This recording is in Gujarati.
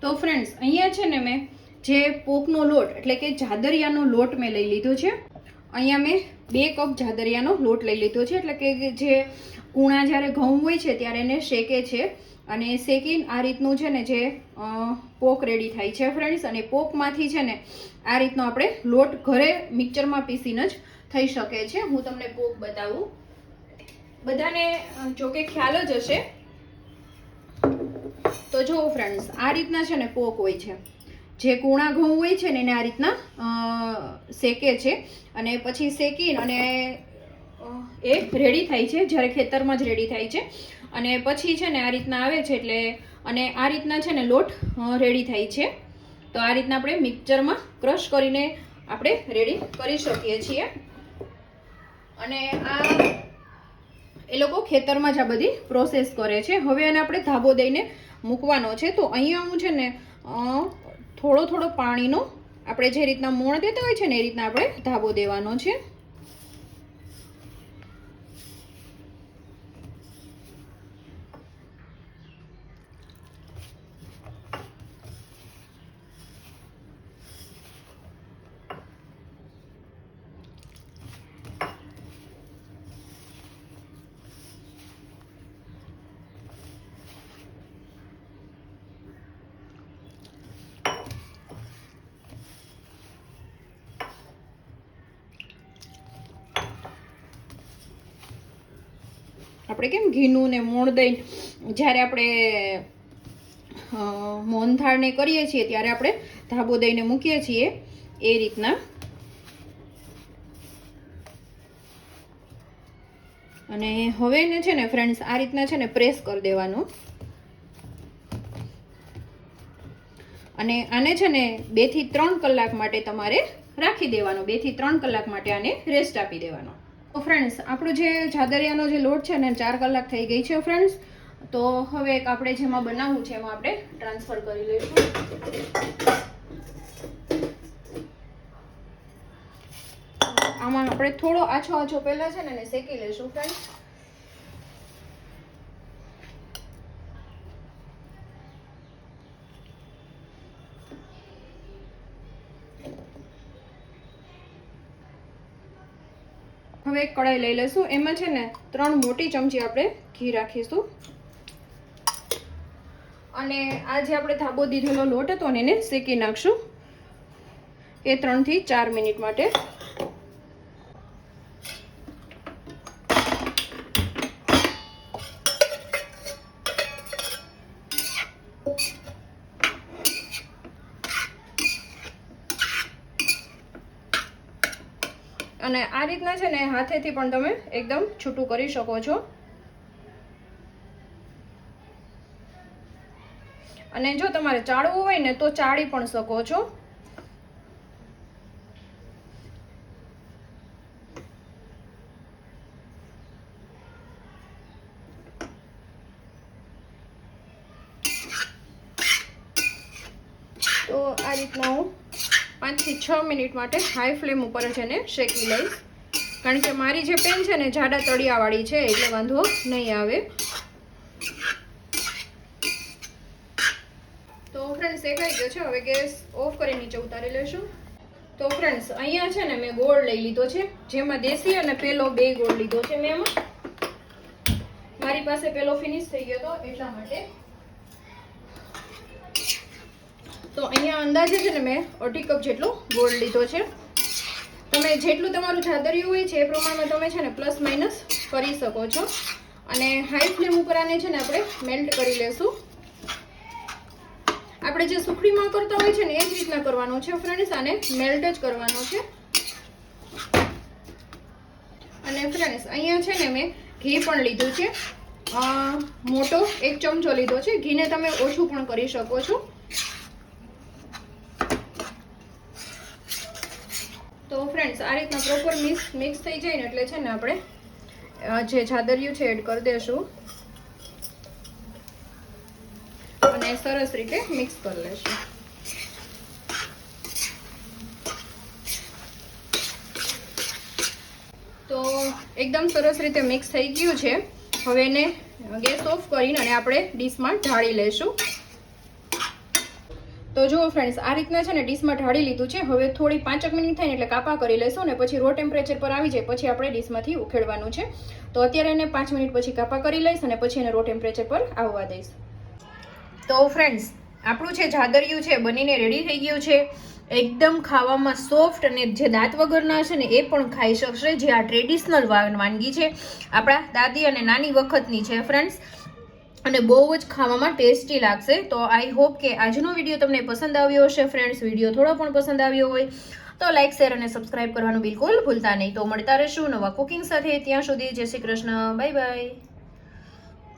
તો ફ્રેન્ડ્સ અહીંયા છે ને મેં જે પોકનો લોટ એટલે કે જાદરિયાનો લોટ મેં લઈ લીધો છે. અહીંયા મેં 2 કપ જાદરિયાનો લોટ લઈ લીધો છે. એટલે કે જે કૂણા જ્યારે ઘઉં હોય છે ત્યારે એને શેકે છે અને શેકીને આ રીતનું છે ને જે પોક રેડી થાય છે ફ્રેન્ડ્સ. અને પોકમાંથી છે ને આ રીતનો આપણે લોટ ઘરે મિક્સરમાં પીસીને જ થઈ શકે છે. હું તમને પોક બતાવું. બધાને જોકે ખ્યાલ જ હશે. તો જો ફ્રેન્ડ્સ આ રીતના છે ને પોક હોય છે. જે કૂણા ઘઉં હોય છે ને એને આ રીતના શેકે છે અને પછી શેકીને અને એ રેડી થાય છે. જ્યારે ખેતરમાં જ રેડી થાય છે અને પછી છે ને આ રીતના આવે છે એટલે અને આ રીતના છે ને લોટ રેડી થાય છે. તો આ રીતના આપણે મિક્સરમાં ક્રશ કરીને આપણે રેડી કરી શકીએ છીએ. અને આ એ લોકો ખેતરમાં જ આ બધી પ્રોસેસ કરે છે. હવે એને આપણે ધાબો દઈને મૂકવાનો છે. તો અહીંયા હું છે ને થોડો પાણીનો આપણે જે રીતના મોણ દેતા હોય છે ને એ રીતના આપણે ધાબો દેવાનો છે. આપણે કેમ ઘીનું ને મોણ દઈને જ્યારે આપણે મોહનથાળને કરીએ છીએ ત્યારે આપણે ધાબો દઈને મૂકીએ છીએ એ રીતના. અને હવે એને છે ને ફ્રેન્ડ્સ આ રીતના છે ને પ્રેસ કરી દેવાનો. અને આને છે ને 2 થી 3 કલાક માટે તમારે રાખી દેવાનો. 2 થી 3 કલાક માટે આને રેસ્ટ આપી દેવાનો. તો ફ્રેન્ડ્સ આપણો જે જાદરિયાનો જે લોટ છે ને 4 કલાક થઈ ગઈ છે ફ્રેન્ડ્સ. તો હવે એક આપણે જેમાં બનાવવું છે એમાં આપણે ટ્રાન્સફર કરી લઈશું. આમાં આપણે થોડો આછો પહેલા છે ને એને શેકી લઈશું ફ્રેન્ડ્સ. હવે એક કઢાઈ લઈ લઈશું. એમાં છે ને 3 મોટી ચમચી આપણે ઘી રાખીશું. અને આ જે આપણે ધાબો દીધેલો લોટ હતો ને એને શેકી નાખશું એ 3 થી 4 મિનિટ માટે. અને આ રીતના છે ને હાથેથી પણ તમે એકદમ છૂટું કરી શકો છો. અને જો તમારે ચાળવું હોય ને તો ચાળી પણ શકો છો. તો આ રીતના હું 5 થી 6 મિનિટ માટે હાઈ ફ્લેમ ઉપર જ એને શેકી લઈશ. કારણ કે મારી જે પેન છે ને જાડા તળિયાવાળી છે એટલે વાંધો નહીં આવે. તો ફ્રેન્ડ્સ શેકાઈ ગયો છે. હવે ગેસ ઓફ કરી નીચે ઉતારી લઈશું. તો ફ્રેન્ડ્સ અહીંયા છે ને મેં ગોળ લઈ લીધો છે. જેમાં દેશી અને પેલો 2 ગોળ લીધો છે મેં. એમાં મારી પાસે પેલો ફિનિશ થઈ ગયો હતો એટલા માટે. તો અહીંયા અંદાજે છે ને મેં 1/2 કપ જેટલો ગોળ લીધો છે. તમે જેટલું તમારું જાદરિયું હોય છે એ પ્રમાણમાં તમે છે ને પ્લસ માઇનસ કરી શકો છો. અને હાઈ ફ્લેમ ઉપર આને છે ને આપણે મેલ્ટ કરી લેશું. આપણે જે સુખડીમાં કરતા હોય છે ને એ જ રીતના કરવાનું છે ફ્રેન્ડ્સ. આને મેલ્ટ જ કરવાનો છે. અને ફ્રેન્ડ્સ અહીંયા છે ને મેં ઘી પણ લીધું છે. મોટો 1 ચમચો લીધો છે. ઘીને તમે ઓછું પણ કરી શકો છો. તો ફ્રેન્ડ્સ આ રીતના પ્રોપર મિક્સ થઈ જાય ને એટલે છે ને આપણે જે જાદરિયું છે એડ કરી દેશું અને સરસ રીતે મિક્સ કરી લેશું. તો એકદમ સરસ રીતે મિક્સ થઈ ગયું છે. હવે એને ગેસ ઓફ કરીને અને આપણે ડીશમાં ઢાળી લેશું. તો જો ફ્રેન્ડ્સ આ રીતના છે ને ડીશમાં ઢાળી લીધું છે. હવે થોડી 5 મિનિટ થાય ને એટલે કાપા કરી લઈશું ને પછી રો ટેમ્પરેચર પર આવી જાય પછી આપણે ડીશમાંથી ઉખેડવાનું છે. તો અત્યારે એને 5 મિનિટ પછી કાપા કરી લઈશ અને પછી એને રો ટેમ્પરેચર પર આવવા દઈશ. તો ફ્રેન્ડ્સ આપણું છે જાદરિયું છે બનીને રેડી થઈ ગયું છે. એકદમ ખાવામાં સોફ્ટ અને જે દાંત વગરના છે ને એ પણ ખાઈ શકશે. જે આ ટ્રેડિશનલ વાનગી છે આપણા દાદી અને નાની વખતની છે ફ્રેન્ડ્સ, અને બહુ જ ખાવામાં ટેસ્ટી લાગશે. તો આઈ હોપ કે આજનો વિડીયો તમને પસંદ આવ્યો હશે ફ્રેન્ડ્સ. વિડીયો થોડો પણ પસંદ આવ્યો હોય તો લાઇક, શેર અને સબસ્ક્રાઇબ કરવાનું બિલકુલ ભૂલતા નહીં. તો મળતા રહીશું નવા કુકિંગ સાથે. ત્યાં સુધી જય શ્રી કૃષ્ણ, બાય બાય.